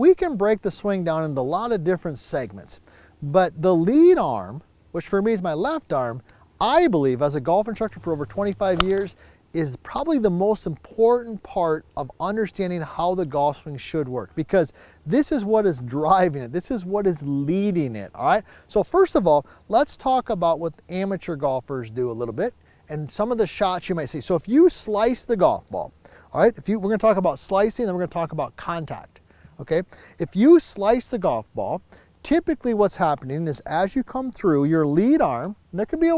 We can break the swing down into a lot of different segments, but the lead arm, which for me is my left arm, I believe as a golf instructor for over 25 years, is probably the most important part of understanding how the golf swing should work, because this is what is driving it. This is what is leading it, all right? So first of all, let's talk about what amateur golfers do a little bit and some of the shots you might see. So if you slice the golf ball, all right, we're gonna talk about slicing, then we're gonna talk about contact, okay? If you slice the golf ball, typically what's happening is as you come through your lead arm, and there could be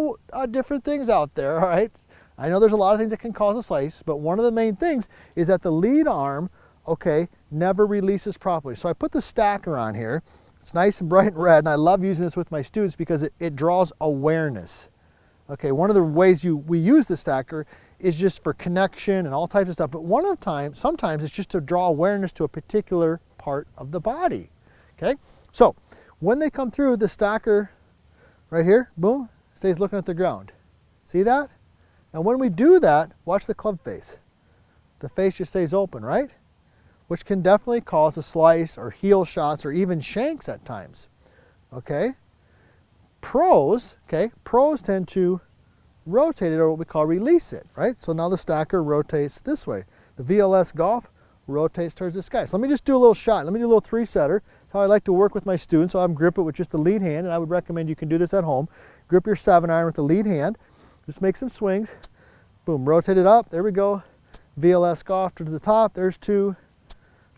different things out there, all right? I know there's a lot of things that can cause a slice, but one of the main things is that the lead arm, okay, never releases properly. So I put the stacker on here. It's nice and bright and red, and I love using this with my students because it draws awareness. Okay, one of the ways we use the stacker is just for connection and all types of stuff, but sometimes it's just to draw awareness to a particular part of the body, okay? So when they come through, the stacker right here, boom, stays looking at the ground. See that? Now when we do that, watch the club face. The face just stays open, right? Which can definitely cause a slice or heel shots or even shanks at times, okay? Pros tend to rotate it, or what we call release it, right? So now the stacker rotates this way. The VLS Golf rotates towards the sky. So let me just do a little shot. Let me do a little three-setter. That's how I like to work with my students. So I'm grip it with just the lead hand, and I would recommend you can do this at home. Grip your 7-iron with the lead hand. Just make some swings. Boom, rotate it up. There we go. VLS Golf to the top. There's two.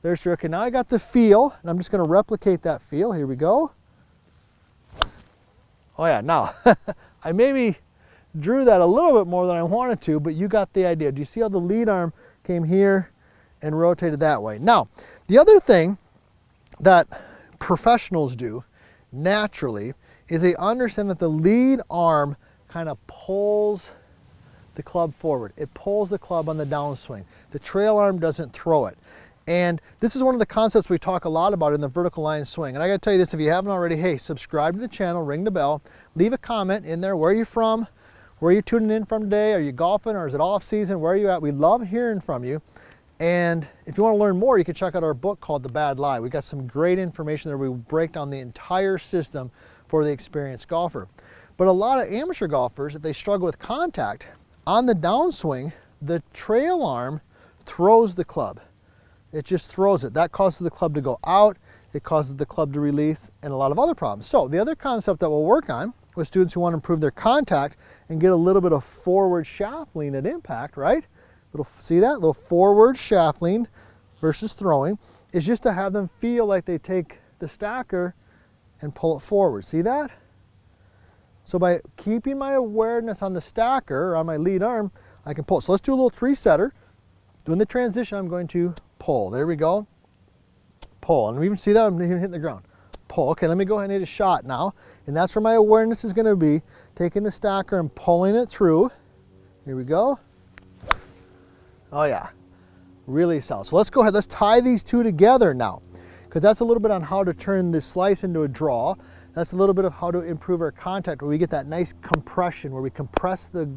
There's three. Okay, now I got the feel, and I'm just going to replicate that feel. Here we go. Oh yeah, now I maybe drew that a little bit more than I wanted to, but you got the idea. Do you see how the lead arm came here and rotated that way? Now, the other thing that professionals do naturally is they understand that the lead arm kind of pulls the club forward. It pulls the club on the downswing. The trail arm doesn't throw it. And this is one of the concepts we talk a lot about in the vertical line swing. And I gotta tell you this, if you haven't already, hey, subscribe to the channel, ring the bell, leave a comment in there. Where are you from? Where are you tuning in from today? Are you golfing or is it off season? Where are you at? We love hearing from you. And if you want to learn more, you can check out our book called The Bad Lie. We got some great information there. We break down the entire system for the experienced golfer. But a lot of amateur golfers, if they struggle with contact, on the downswing, the trail arm throws the club. It just throws it. That causes the club to go out. It causes the club to release and a lot of other problems. So the other concept that we'll work on with students who want to improve their contact and get a little bit of forward shaft lean at impact, right? See that? Little forward shaft lean versus throwing is just to have them feel like they take the stacker and pull it forward. See that? So by keeping my awareness on the stacker or on my lead arm, I can pull. So let's do a little three-setter. Doing the transition, I'm going to pull. There we go. Pull. And we even see that I'm even hitting the ground. Pull. Okay, let me go ahead and hit a shot now. And that's where my awareness is going to be. Taking the stacker and pulling it through. Here we go. Oh yeah. Really solid. So let's go ahead. Let's tie these two together now, because that's a little bit on how to turn this slice into a draw. That's a little bit of how to improve our contact, where we get that nice compression, where we compress the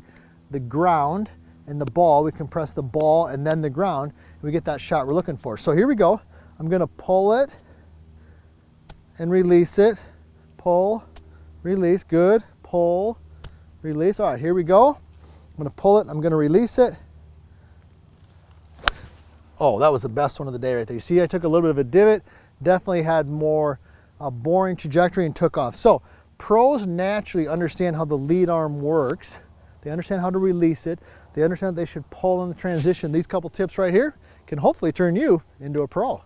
ground and the ball. We compress the ball and then the ground, and we get that shot we're looking for. So here we go. I'm going to pull it and release it. Pull, release. Good. Pull, release. All right, here we go. I'm going to pull it. I'm going to release it. Oh, that was the best one of the day right there. You see, I took a little bit of a divot. Definitely had more boring trajectory and took off. So pros naturally understand how the lead arm works. They understand how to release it. They understand they should pull in the transition. These couple tips right here can hopefully turn you into a pro.